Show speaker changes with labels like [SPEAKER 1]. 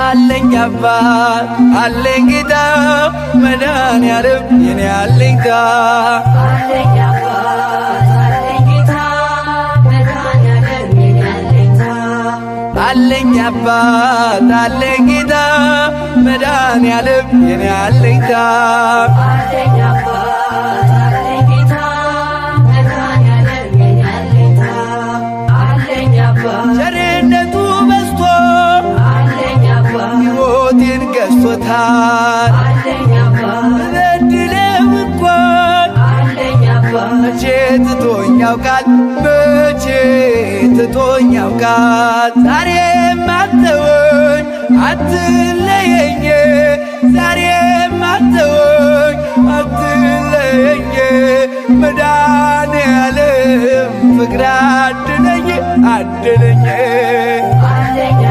[SPEAKER 1] አለኝ አባት አለኝ ጌታ መድኃኒዓለም የኔ አለኝታ
[SPEAKER 2] አለኝ አባት አለኝ ጌታ መድኃኒዓለም የኔ አለኝታ
[SPEAKER 1] አለኝ አባት አለኝ ጌታ መድኃኒዓለም የኔ አለኝታ
[SPEAKER 2] አለኝ አባት አለኝ ጌታ መድኃኒዓለም የኔ አለኝታ አለኝ አባት
[SPEAKER 1] ቸርነቱ በዝቶ
[SPEAKER 2] አለኝ አባት
[SPEAKER 1] ሕይወቴን ገዝቶታል
[SPEAKER 2] አለኝ አባት
[SPEAKER 1] በድለው እንኳን
[SPEAKER 2] አለኝ አባት
[SPEAKER 1] መቼ ትቶኝ ያውቃል መቼ ትቶኝ ያውቃል ዛሬም አትተወኝ አትለየኝ ዛሬም አትተወኝ አትለየኝ መድኃኒዓለም ፍቅር አድለኝ አድለኝ
[SPEAKER 2] አለኝ